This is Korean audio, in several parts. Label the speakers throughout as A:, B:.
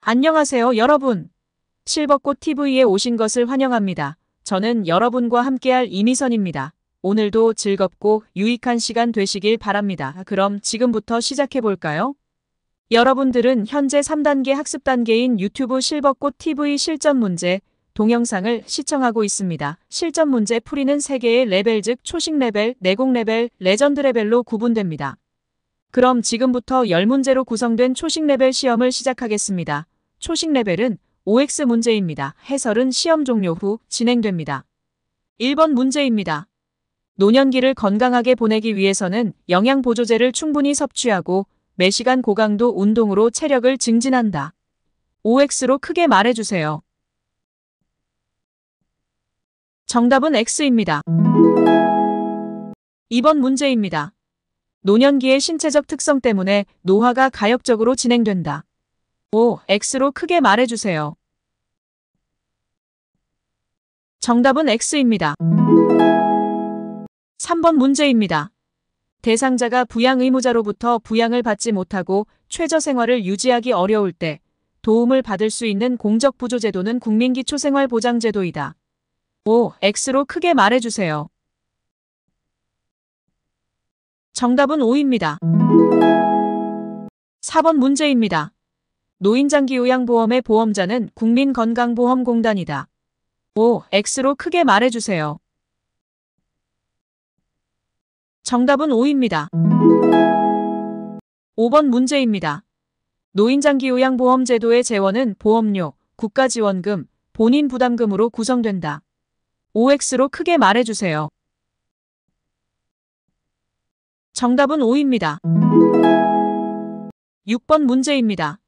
A: 안녕하세요, 여러분. 실버꽃 TV에 오신 것을 환영합니다. 저는 여러분과 함께할 이미선입니다. 오늘도 즐겁고 유익한 시간 되시길 바랍니다. 그럼 지금부터 시작해 볼까요? 여러분들은 현재 3단계 학습 단계인 유튜브 실버꽃 TV 실전 문제 동영상을 시청하고 있습니다. 실전 문제 풀이는 3개의 레벨 즉 초식 레벨, 내공 레벨, 레전드 레벨로 구분됩니다. 그럼 지금부터 10문제로 구성된 초식 레벨 시험을 시작하겠습니다. 초식 레벨은 OX 문제입니다. 해설은 시험 종료 후 진행됩니다. 1번 문제입니다. 노년기를 건강하게 보내기 위해서는 영양보조제를 충분히 섭취하고 매시간 고강도 운동으로 체력을 증진한다. OX로 크게 말해주세요. 정답은 X입니다. 2번 문제입니다. 노년기의 신체적 특성 때문에 노화가 가역적으로 진행된다. O, X로 크게 말해주세요. 정답은 X입니다. 3번 문제입니다. 대상자가 부양 의무자로부터 부양을 받지 못하고 최저 생활을 유지하기 어려울 때 도움을 받을 수 있는 공적부조제도는 국민기초생활보장제도이다. O, X로 크게 말해주세요. 정답은 O입니다. 4번 문제입니다. 노인장기요양보험의 보험자는 국민건강보험공단이다. O, X로 크게 말해주세요. 정답은 O입니다. 5번 문제입니다. 노인장기요양보험제도의 재원은 보험료, 국가지원금, 본인부담금으로 구성된다. OX로 크게 말해주세요. 정답은 O입니다. 6번 문제입니다.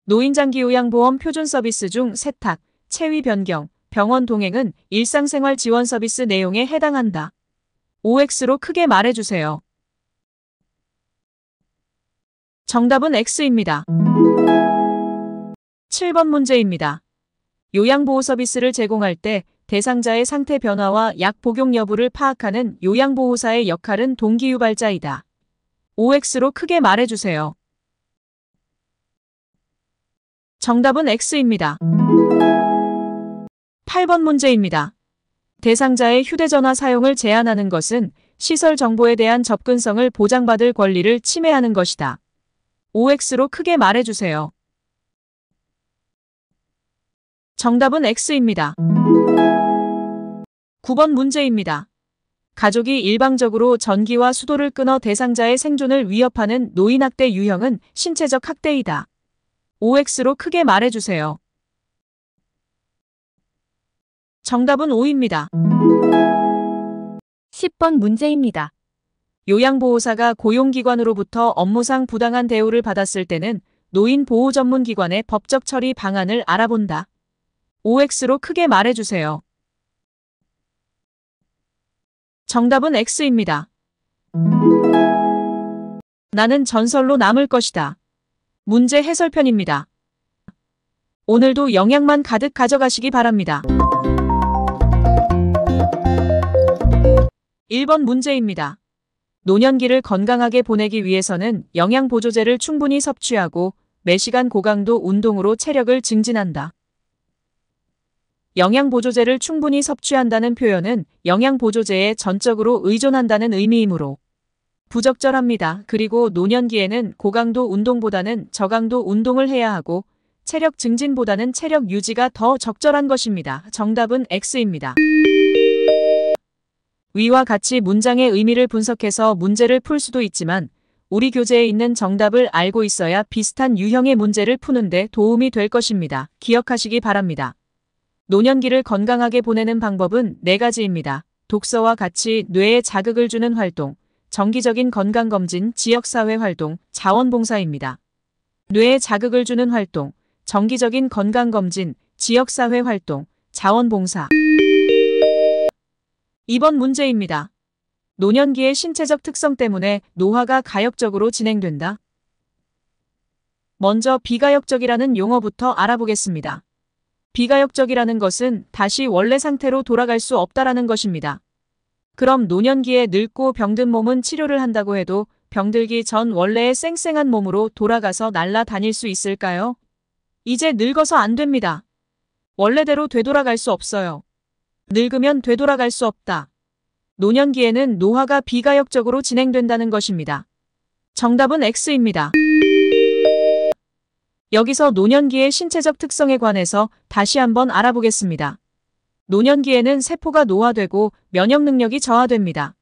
A: 노인장기요양보험 표준 서비스 중 세탁, 체위 변경, 병원 동행은 일상생활 지원 서비스 내용에 해당한다. OX로 크게 말해주세요. 정답은 X입니다. 7번 문제입니다. 요양보호 서비스를 제공할 때 대상자의 상태 변화와 약 복용 여부를 파악하는 요양보호사의 역할은 동기유발자이다. OX로 크게 말해주세요. 정답은 X입니다. 8번 문제입니다. 대상자의 휴대전화 사용을 제한하는 것은 시설 정보에 대한 접근성을 보장받을 권리를 침해하는 것이다. OX로 크게 말해주세요. 정답은 X입니다. 9번 문제입니다. 가족이 일방적으로 전기와 수도를 끊어 대상자의 생존을 위협하는 노인학대 유형은 신체적 학대이다. OX로 크게 말해주세요. 정답은 O입니다.
B: 10번 문제입니다.
A: 요양보호사가 고용기관으로부터 업무상 부당한 대우를 받았을 때는 노인보호전문기관의 법적 처리 방안을 알아본다. OX로 크게 말해주세요. 정답은 X입니다. 나는 전설로 남을 것이다. 문제 해설편입니다. 오늘도 영양만 가득 가져가시기 바랍니다. 1번 문제입니다. 노년기를 건강하게 보내기 위해서는 영양보조제를 충분히 섭취하고 매시간 고강도 운동으로 체력을 증진한다. 영양보조제를 충분히 섭취한다는 표현은 영양보조제에 전적으로 의존한다는 의미이므로 부적절합니다. 그리고 노년기에는 고강도 운동보다는 저강도 운동을 해야 하고 체력 증진보다는 체력 유지가 더 적절한 것입니다. 정답은 X입니다. 위와 같이 문장의 의미를 분석해서 문제를 풀 수도 있지만 우리 교재에 있는 정답을 알고 있어야 비슷한 유형의 문제를 푸는데 도움이 될 것입니다. 기억하시기 바랍니다. 노년기를 건강하게 보내는 방법은 4가지입니다. 독서와 같이 뇌에 자극을 주는 활동, 정기적인 건강검진, 지역사회 활동, 자원봉사입니다. 뇌에 자극을 주는 활동, 정기적인 건강검진, 지역사회 활동, 자원봉사. 2번 문제입니다. 노년기의 신체적 특성 때문에 노화가 가역적으로 진행된다. 먼저 비가역적이라는 용어부터 알아보겠습니다. 비가역적이라는 것은 다시 원래 상태로 돌아갈 수 없다라는 것입니다. 그럼 노년기에 늙고 병든 몸은 치료를 한다고 해도 병들기 전 원래의 쌩쌩한 몸으로 돌아가서 날아다닐 수 있을까요? 이제 늙어서 안 됩니다. 원래대로 되돌아갈 수 없어요. 늙으면 되돌아갈 수 없다. 노년기에는 노화가 비가역적으로 진행된다는 것입니다. 정답은 X입니다. 여기서 노년기의 신체적 특성에 관해서 다시 한번 알아보겠습니다. 노년기에는 세포가 노화되고 면역 능력이 저하됩니다.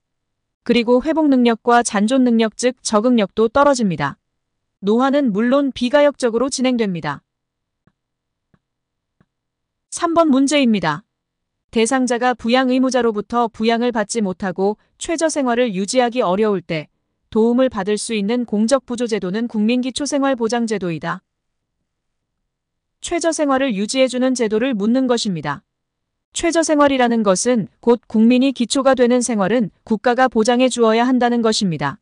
A: 그리고 회복 능력과 잔존 능력 즉 적응력도 떨어집니다. 노화는 물론 비가역적으로 진행됩니다. 3번 문제입니다. 대상자가 부양 의무자로부터 부양을 받지 못하고 최저 생활을 유지하기 어려울 때 도움을 받을 수 있는 공적부조제도는 국민기초생활보장제도이다. 최저생활을 유지해주는 제도를 묻는 것입니다. 최저생활이라는 것은 곧 국민이 기초가 되는 생활은 국가가 보장해 주어야 한다는 것입니다.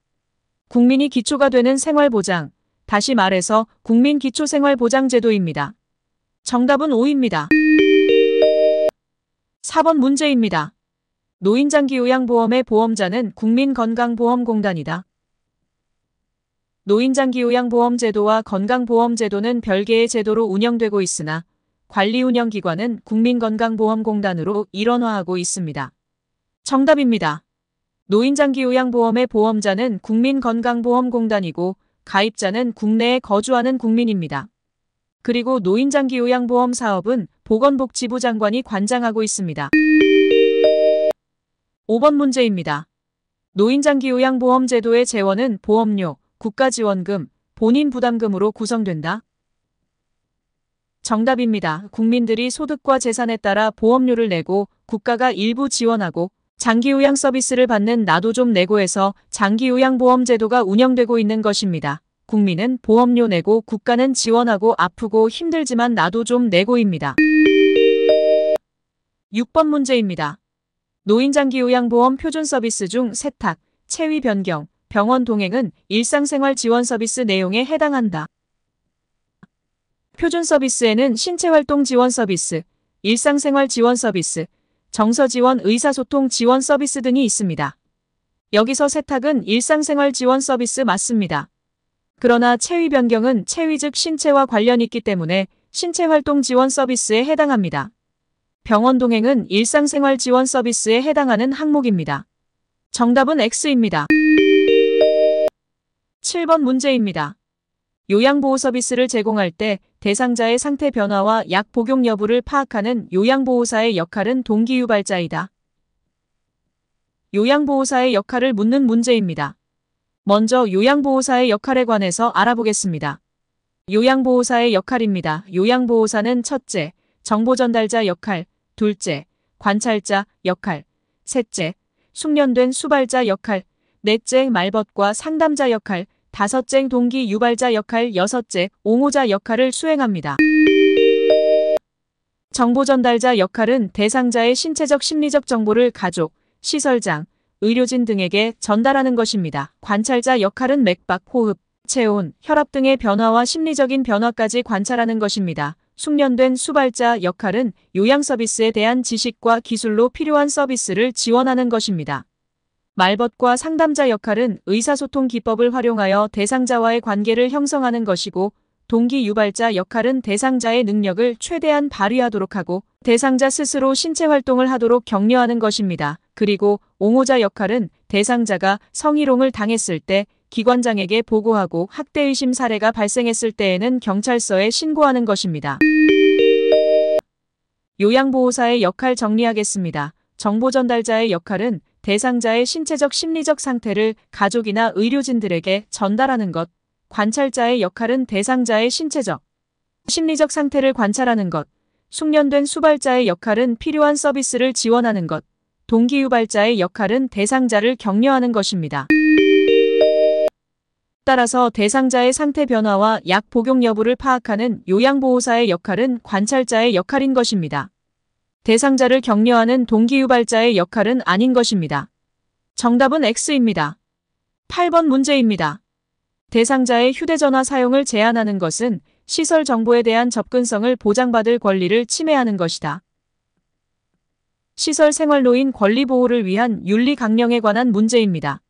A: 국민이 기초가 되는 생활보장, 다시 말해서 국민기초생활보장제도입니다. 정답은 5입니다. 4번 문제입니다. 노인장기요양보험의 보험자는 국민건강보험공단이다. 노인장기요양보험제도와 건강보험제도는 별개의 제도로 운영되고 있으나 관리운영기관은 국민건강보험공단으로 일원화하고 있습니다. 정답입니다. 노인장기요양보험의 보험자는 국민건강보험공단이고 가입자는 국내에 거주하는 국민입니다. 그리고 노인장기요양보험 사업은 보건복지부 장관이 관장하고 있습니다. 5번 문제입니다. 노인장기요양보험 제도의 재원은 보험료, 국가지원금, 본인부담금으로 구성된다. 정답입니다. 국민들이 소득과 재산에 따라 보험료를 내고 국가가 일부 지원하고 장기요양 서비스를 받는 나도 좀 내고에서 장기요양보험 제도가 운영되고 있는 것입니다. 국민은 보험료 내고 국가는 지원하고 아프고 힘들지만 나도 좀 내고입니다. 6번 문제입니다. 노인장기요양보험 표준 서비스 중 세탁, 체위 변경, 병원 동행은 일상생활 지원 서비스 내용에 해당한다. 표준 서비스에는 신체활동 지원 서비스, 일상생활 지원 서비스, 정서지원 의사소통 지원 서비스 등이 있습니다. 여기서 세탁은 일상생활 지원 서비스 맞습니다. 그러나 체위 변경은 체위 즉 신체와 관련이 있기 때문에 신체활동 지원 서비스에 해당합니다. 병원 동행은 일상생활 지원 서비스에 해당하는 항목입니다. 정답은 X입니다. 7번 문제입니다. 요양보호 서비스를 제공할 때 대상자의 상태 변화와 약 복용 여부를 파악하는 요양보호사의 역할은 동기유발자이다. 요양보호사의 역할을 묻는 문제입니다. 먼저 요양보호사의 역할에 관해서 알아보겠습니다. 요양보호사의 역할입니다. 요양보호사는 첫째, 정보전달자 역할, 둘째, 관찰자 역할, 셋째, 숙련된 수발자 역할, 넷째, 말벗과 상담자 역할, 다섯째, 동기 유발자 역할, 여섯째, 옹호자 역할을 수행합니다. 정보전달자 역할은 대상자의 신체적 심리적 정보를 가족, 시설장, 의료진 등에게 전달하는 것입니다. 관찰자 역할은 맥박, 호흡, 체온, 혈압 등의 변화와 심리적인 변화까지 관찰하는 것입니다. 숙련된 수발자 역할은 요양 서비스에 대한 지식과 기술로 필요한 서비스를 지원하는 것입니다. 말벗과 상담자 역할은 의사소통 기법을 활용하여 대상자와의 관계를 형성하는 것이고 동기 유발자 역할은 대상자의 능력을 최대한 발휘하도록 하고 대상자 스스로 신체 활동을 하도록 격려하는 것입니다. 그리고 옹호자 역할은 대상자가 성희롱을 당했을 때 기관장에게 보고하고 학대의심 사례가 발생했을 때에는 경찰서에 신고하는 것입니다. 요양보호사의 역할 정리하겠습니다. 정보전달자의 역할은 대상자의 신체적 심리적 상태를 가족이나 의료진들에게 전달하는 것, 관찰자의 역할은 대상자의 신체적, 심리적 상태를 관찰하는 것, 숙련된 수발자의 역할은 필요한 서비스를 지원하는 것, 동기유발자의 역할은 대상자를 격려하는 것입니다. 따라서 대상자의 상태 변화와 약 복용 여부를 파악하는 요양보호사의 역할은 관찰자의 역할인 것입니다. 대상자를 격려하는 동기유발자의 역할은 아닌 것입니다. 정답은 X입니다. 8번 문제입니다. 대상자의 휴대전화 사용을 제한하는 것은 시설 정보에 대한 접근성을 보장받을 권리를 침해하는 것이다. 시설 생활노인 권리 보호를 위한 윤리 강령에 관한 문제입니다.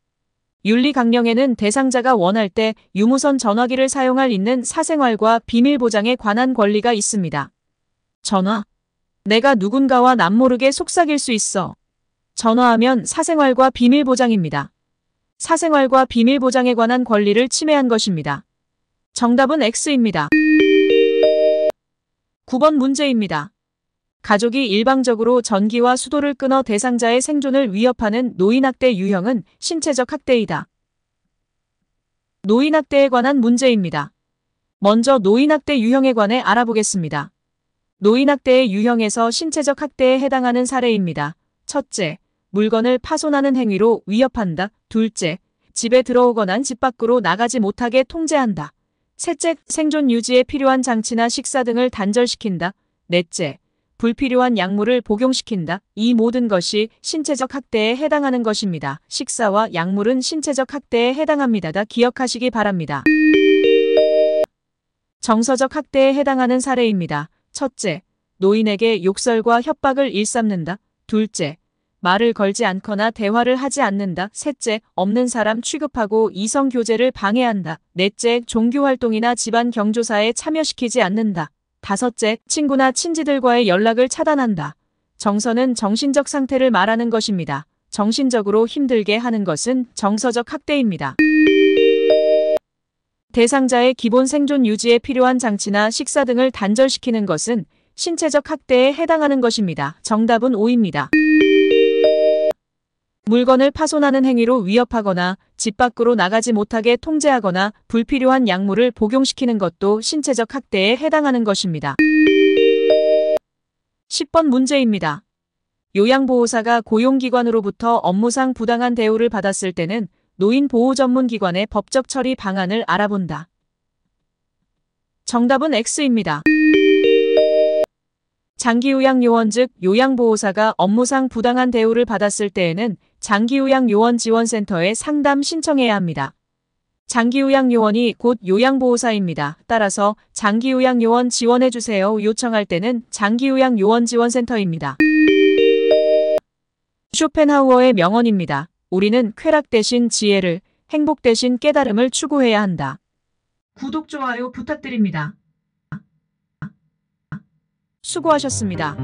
A: 윤리 강령에는 대상자가 원할 때 유무선 전화기를 사용할 있는 사생활과 비밀 보장에 관한 권리가 있습니다. 전화. 내가 누군가와 남모르게 속삭일 수 있어. 전화하면 사생활과 비밀 보장입니다. 사생활과 비밀 보장에 관한 권리를 침해한 것입니다. 정답은 X입니다. 9번 문제입니다. 가족이 일방적으로 전기와 수도를 끊어 대상자의 생존을 위협하는 노인학대 유형은 신체적 학대이다. 노인학대에 관한 문제입니다. 먼저 노인학대 유형에 관해 알아보겠습니다. 노인학대의 유형에서 신체적 학대에 해당하는 사례입니다. 첫째, 물건을 파손하는 행위로 위협한다. 둘째, 집에 들어오거나 집 밖으로 나가지 못하게 통제한다. 셋째, 생존 유지에 필요한 장치나 식사 등을 단절시킨다. 넷째, 불필요한 약물을 복용시킨다. 이 모든 것이 신체적 학대에 해당하는 것입니다. 식사와 약물은 신체적 학대에 해당합니다. 다 기억하시기 바랍니다. 정서적 학대에 해당하는 사례입니다. 첫째, 노인에게 욕설과 협박을 일삼는다. 둘째, 말을 걸지 않거나 대화를 하지 않는다. 셋째, 없는 사람 취급하고 이성 교제를 방해한다. 넷째, 종교활동이나 집안 경조사에 참여시키지 않는다. 다섯째, 친구나 친지들과의 연락을 차단한다. 정서는 정신적 상태를 말하는 것입니다. 정신적으로 힘들게 하는 것은 정서적 학대입니다. 대상자의 기본 생존 유지에 필요한 장치나 식사 등을 단절시키는 것은 신체적 학대에 해당하는 것입니다. 정답은 O입니다. 물건을 파손하는 행위로 위협하거나 집 밖으로 나가지 못하게 통제하거나 불필요한 약물을 복용시키는 것도 신체적 학대에 해당하는 것입니다. 10번 문제입니다. 요양보호사가 고용기관으로부터 업무상 부당한 대우를 받았을 때는 노인보호전문기관의 법적 처리 방안을 알아본다. 정답은 X입니다. 장기요양요원 즉 요양보호사가 업무상 부당한 대우를 받았을 때에는 장기요양요원지원센터에 상담 신청해야 합니다. 장기요양요원이 곧 요양보호사입니다. 따라서 장기요양요원 지원해주세요 요청할 때는 장기요양요원지원센터입니다. 쇼펜하우어의 명언입니다. 우리는 쾌락 대신 지혜를, 행복 대신 깨달음을 추구해야 한다. 구독, 좋아요 부탁드립니다. 수고하셨습니다.